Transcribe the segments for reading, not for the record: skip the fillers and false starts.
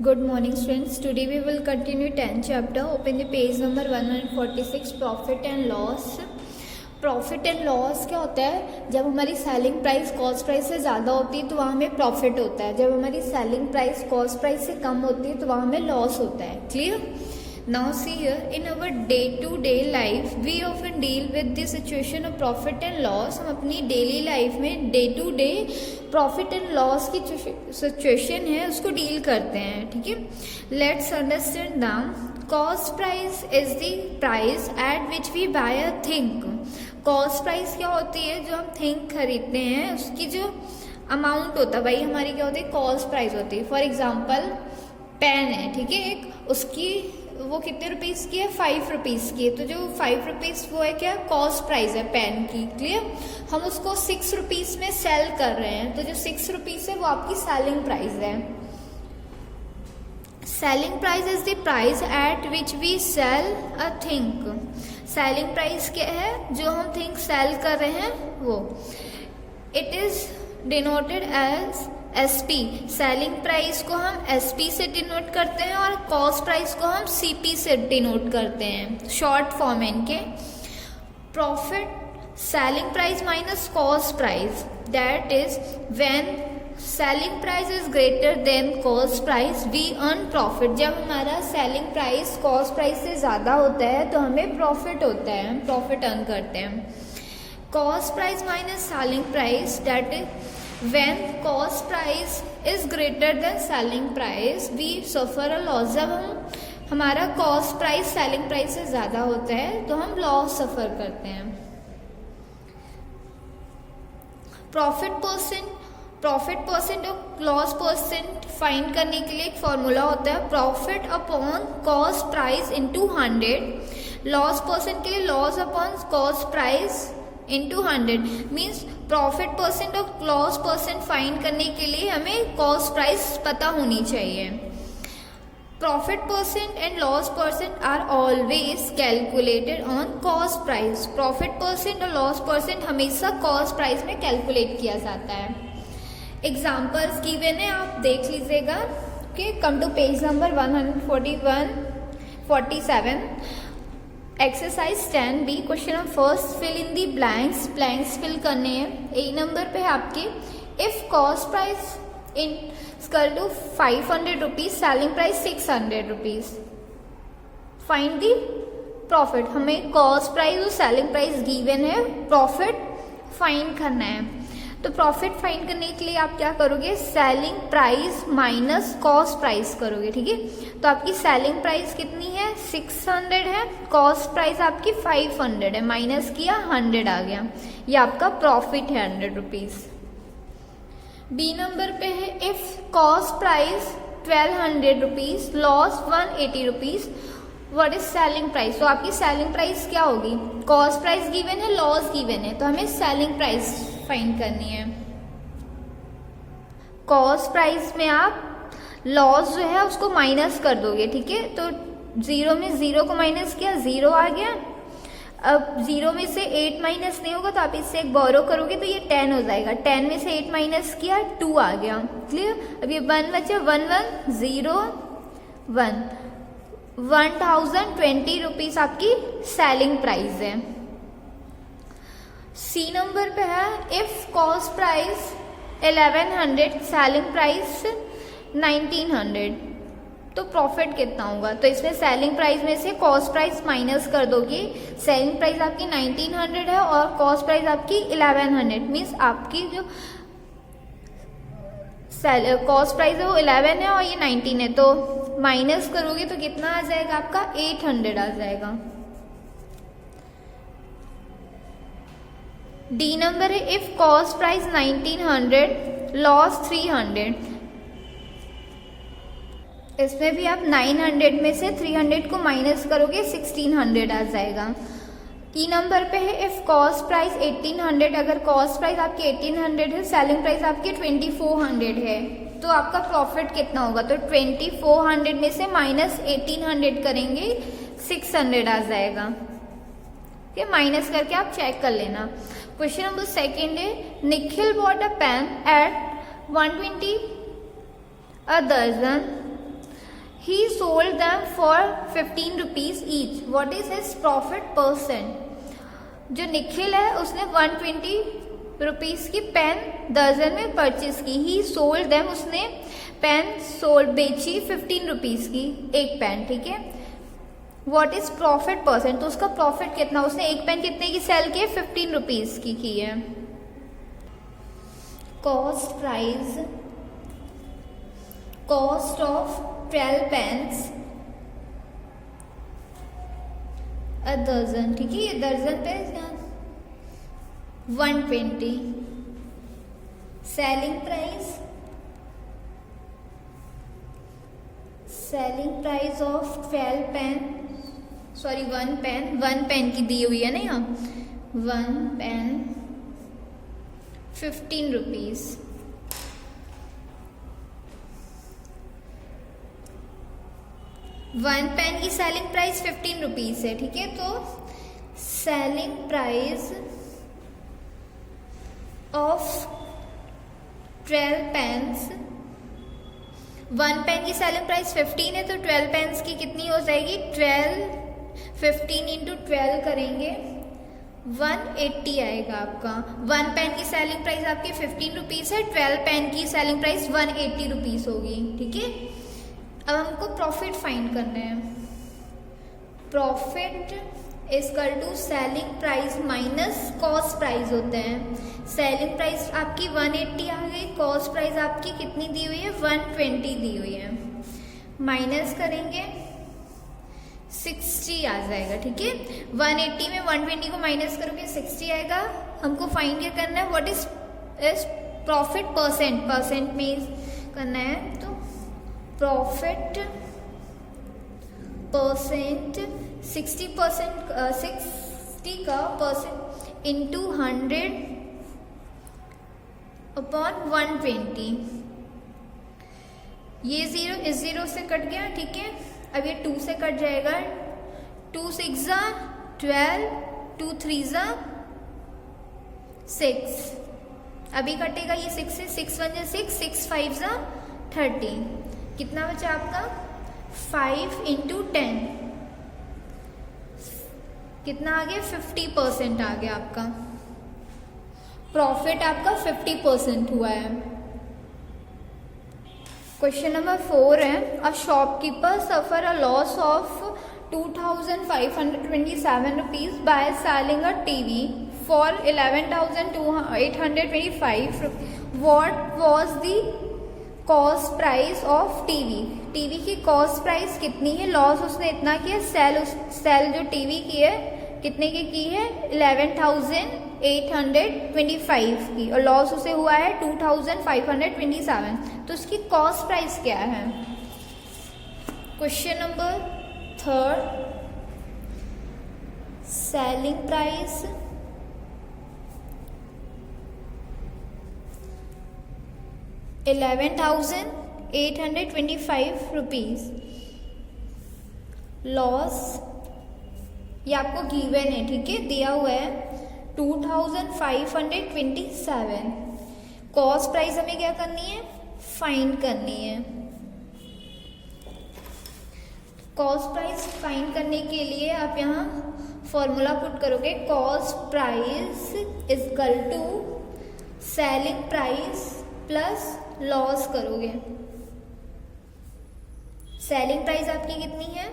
Good morning students. Today we will continue 10th chapter. Open the page number 146 profit and loss. Profit and loss क्या होता है? जब हमारी selling price cost price से ज़्यादा होती है तो वहाँ हमें प्रॉफिट होता है. जब हमारी सेलिंग प्राइस कॉस्ट प्राइस से कम होती है तो वहाँ हमें लॉस होता है. Clear? Now see here, in our day to day life we often deal with the situation of profit and loss. हम अपनी डेली लाइफ में day to day profit and loss की सिचुएशन है उसको डील करते हैं. ठीक है, let's understand the cost price is the price at which we buy a thing. Cost price क्या होती है? जो हम थिंग खरीदते हैं उसकी जो अमाउंट होता है भाई हमारी क्या होती है? कॉस्ट प्राइस होती है. फॉर एग्जाम्पल पेन है, ठीक है, एक उसकी वो कितने रुपीज़ की है? 5 रुपीज़ की है. तो जो 5 रुपीज़ वो है क्या? कॉस्ट प्राइस है पेन की. क्लियर? हम उसको 6 रुपीज़ में सेल कर रहे हैं तो जो 6 रुपीज़ है वो आपकी सेलिंग प्राइस है. Selling price is the price at which we sell a thing. Selling price क्या है? जो हम थिंग सेल कर रहे हैं वो. It is denoted as SP. Selling price को हम SP से डिनोट करते हैं और कॉस्ट प्राइस को हम CP से डिनोट करते हैं. शॉर्ट फॉर्म है इनके. Profit selling price minus cost price, that is when selling price is greater than cost price we earn profit. जब हमारा सेलिंग प्राइस कॉस्ट प्राइस से ज़्यादा होता है तो हमें प्रॉफिट होता है, हम प्रॉफिट अर्न करते हैं. Cost price minus selling price, that is when cost price is greater than selling price we suffer a loss. जब हमारा कॉस्ट प्राइस सेलिंग प्राइस से ज़्यादा होता है तो हम लॉस सफ़र करते हैं. प्रॉफिट परसेंट और लॉस परसेंट फाइंड करने के लिए एक फॉर्मूला होता है, profit upon cost price into 100. Loss percent के लिए loss upon cost price into 100 means profit percent और लॉस परसेंट फाइंड करने के लिए हमें कॉस्ट प्राइस पता होनी चाहिए. Profit percent and loss percent are always calculated on cost price. Profit percent और लॉस परसेंट हमेशा कॉस्ट प्राइस में कैलकुलेट किया जाता है. एग्जाम्पल्स गिवन है, आप देख लीजिएगा. Okay, come to page number 147. Exercise 10B. Question number first, fill in the blanks. Blanks फिल करने हैं. ए नंबर पे है आपके, if cost price is equal to 500 rupees, selling price 600 rupees, find the profit. हमें कॉस्ट प्राइस और selling price given है, profit find करना है. तो प्रॉफिट फाइंड करने के लिए आप क्या करोगे? सेलिंग प्राइस माइनस कॉस्ट प्राइस करोगे. ठीक है, तो आपकी सेलिंग प्राइस कितनी है? 600 है. कॉस्ट प्राइस आपकी 500 है. माइनस किया 100 आ गया. ये आपका प्रॉफिट है 100 रुपीज. बी नंबर पे है, if cost price 1200 rupees, loss 180 rupees, what is selling price? तो आपकी सेलिंग प्राइस क्या होगी? कॉस्ट प्राइस गिवन है, लॉस गिवन है, तो हमें सेलिंग प्राइस फाइंड करनी है. कॉस्ट प्राइस में आप लॉस जो है उसको माइनस कर दोगे. ठीक है, तो 0 में 0 को माइनस किया, 0 आ गया. अब 0 में से 8 माइनस नहीं होगा तो आप इससे एक बोरो करोगे तो ये 10 हो जाएगा. 10 में से 8 माइनस किया, 2 आ गया. क्लियर? अब ये 1 बचा, 1 1 0 1. 1020 रुपीज आपकी सेलिंग प्राइस है. सी नंबर पे है, if cost price 1100, selling price 1900, तो प्रॉफिट कितना होगा? तो इसमें सेलिंग प्राइस में से कॉस्ट प्राइस माइनस कर दोगे. सेलिंग प्राइस आपकी 1900 है और कॉस्ट प्राइस आपकी 1100, मीन्स आपकी जो कॉस्ट प्राइस है वो 11 है और ये 19 है, तो माइनस करोगे तो कितना आ जाएगा? आपका 800 आ जाएगा. डी नंबर है, इफ कॉस्ट प्राइस 1900, लॉस 300. इसमें भी आप 900 में से 300 को माइनस करोगे, 1600 आ जाएगा. ई नंबर पे है, इफ कॉस्ट प्राइस 1800, अगर कॉस्ट प्राइस आपकी 1800 है, सेलिंग प्राइस आपकी 2400 है, तो आपका प्रॉफिट कितना होगा? तो 2400 में से माइनस 1800 करेंगे, 600 आ जाएगा. ठीक है, माइनस करके आप चेक कर लेना. क्वेश्चन नंबर सेकेंड है, Nikhil bought a pen eight 120 a dozen. he sold them for 15 rupees each. What is his profit %? जो निखिल है उसने 120 रुपीज़ की पेन दर्जन में परचेज की. ही सोल्ड देम, उसने पेन सोल्ड बेची 15 रुपीज़ की एक पेन. ठीक है. What is profit %? तो उसका प्रॉफिट कितना, उसने एक पेन कितने की सेल की है, 15 रुपीज़ की है. Cost price, cost of 12 pens a दर्जन. ठीक है. ये दर्जन पे 120. Selling price, selling price of 12 pen, sorry 1 pen की दी हुई है ना यहाँ. 1 पेन 15 रुपीज़. वन पेन की सेलिंग प्राइस 15 रुपीज़ है. ठीक है. तो selling price of 12 pens, 1 pen की सेलिंग प्राइस 15 है तो 12 पेन्स की कितनी हो जाएगी, 15 इंटू 12 करेंगे 180 आएगा आपका. 1 पेन की सेलिंग प्राइस आपकी 15 रुपीज़ है, 12 पेन की सेलिंग प्राइस 180 रुपीज़ होगी. ठीक है. अब हमको प्रॉफिट फाइंड करना है. Profit is equal to selling price minus cost price होते हैं. सेलिंग प्राइस आपकी 180 आ गई, कॉस्ट प्राइस आपकी कितनी दी हुई है, 120 दी हुई है. माइनस करेंगे 60 आ जाएगा. ठीक है. 180 में 120 को माइनस करोगे 60 आएगा. हमको फाइंड क्या करना है, व्हाट इज प्रॉफिट %, में करना है. तो प्रॉफिट %, 60 का % इंटू 100 अपॉन 120. ये 0 इस 0 से कट गया. ठीक है. अब ये 2 से कट जाएगा. 2 6 12, 2 3 6. अभी कटेगा ये 6 से, 6 1 6, 6 5 30. कितना बचा आपका, 5 इंटू 10 कितना आ गया, 50% आ गया आपका. प्रॉफिट आपका 50% हुआ है. क्वेश्चन नंबर 4 है, a shopkeeper suffer a loss of 2527 rupees by selling a TV for 11,825. What was the cost price of TV? TV की कॉस्ट प्राइस कितनी है, लॉस उसने इतना किया. सेल जो टीवी की है कितने की है, 11,825 की, और लॉस उसे हुआ है 2,527. तो उसकी कॉस्ट प्राइस क्या है. Question number 3, selling price ₹11,825, loss ये आपको गिवन है. ठीक है. दिया हुआ है 2,527. कॉस्ट प्राइस हमें क्या करनी है, फाइंड करनी है. कॉस्ट प्राइस फाइंड करने के लिए आप यहाँ फॉर्मूला पुट करोगे, cost price is equal to selling price plus loss करोगे. सेलिंग प्राइस आपकी कितनी है,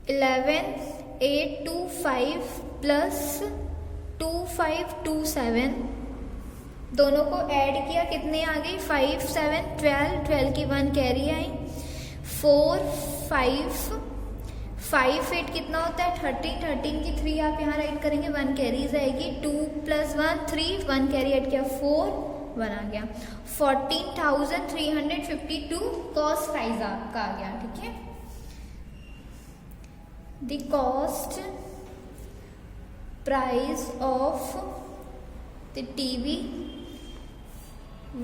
11,825 प्लस 2,527. दोनों को ऐड किया, कितने आ गई, 5 7 12 की 1 कैरी आई, 4 5 5 8 कितना होता है, 13 की 3 आप यहाँ राइट करेंगे, 1 कैरी जाएगी. 2 + 1 3, 1 कैरी ऐड किया 4, 1 आ गया. 14,352 कॉस्ट प्राइस आपका आ गया. ठीक है. The cost price of the TV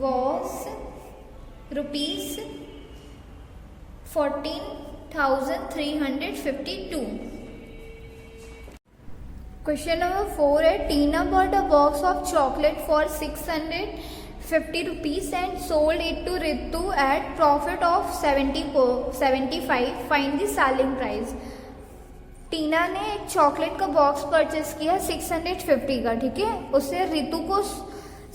was ₹14,352. Question number 4 है, टीना bought a box of chocolate for 650 50 rupees and sold it to Ritu at profit of 75. Find the selling price. टीना ने एक chocolate का box purchase किया 650 का, ठीक है, उसे रितु को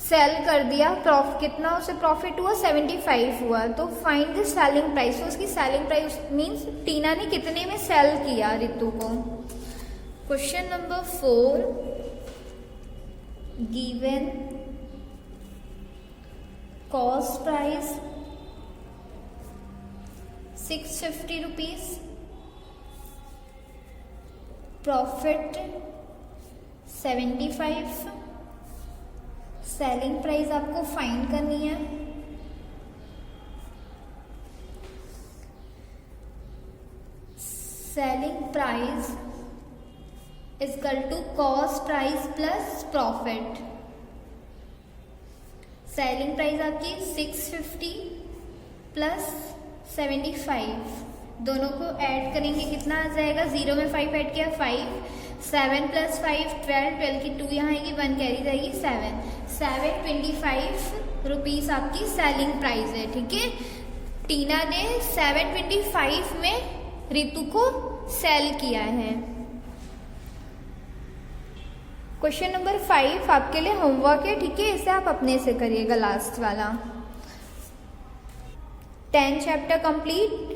सेल कर दिया, कितना उसे प्रॉफिट हुआ 75 हुआ, तो फाइंड द सेलिंग प्राइस। तो उसकी सेलिंग प्राइस मीन्स टीना ने कितने में सेल किया रितु को। Question number 4, given cost price 650 rupees, profit 75, selling price आपको फाइंड करनी है। Selling price is equal to cost price plus profit. Selling price आपकी 650 प्लस 75, दोनों को ऐड करेंगे कितना आ जाएगा, 0 में 5 ऐड किया 5, 7 प्लस 5 12, 12 की 2 यहाँ आएगी, 1 कैरी जाएगी 725 रुपीज आपकी सेलिंग प्राइस है, ठीक है। टीना ने 725 में रितु को सेल किया है। क्वेश्चन नंबर 5 आपके लिए होमवर्क है, ठीक है, इसे आप अपने से करिएगा, लास्ट वाला। 10 चैप्टर कंप्लीट।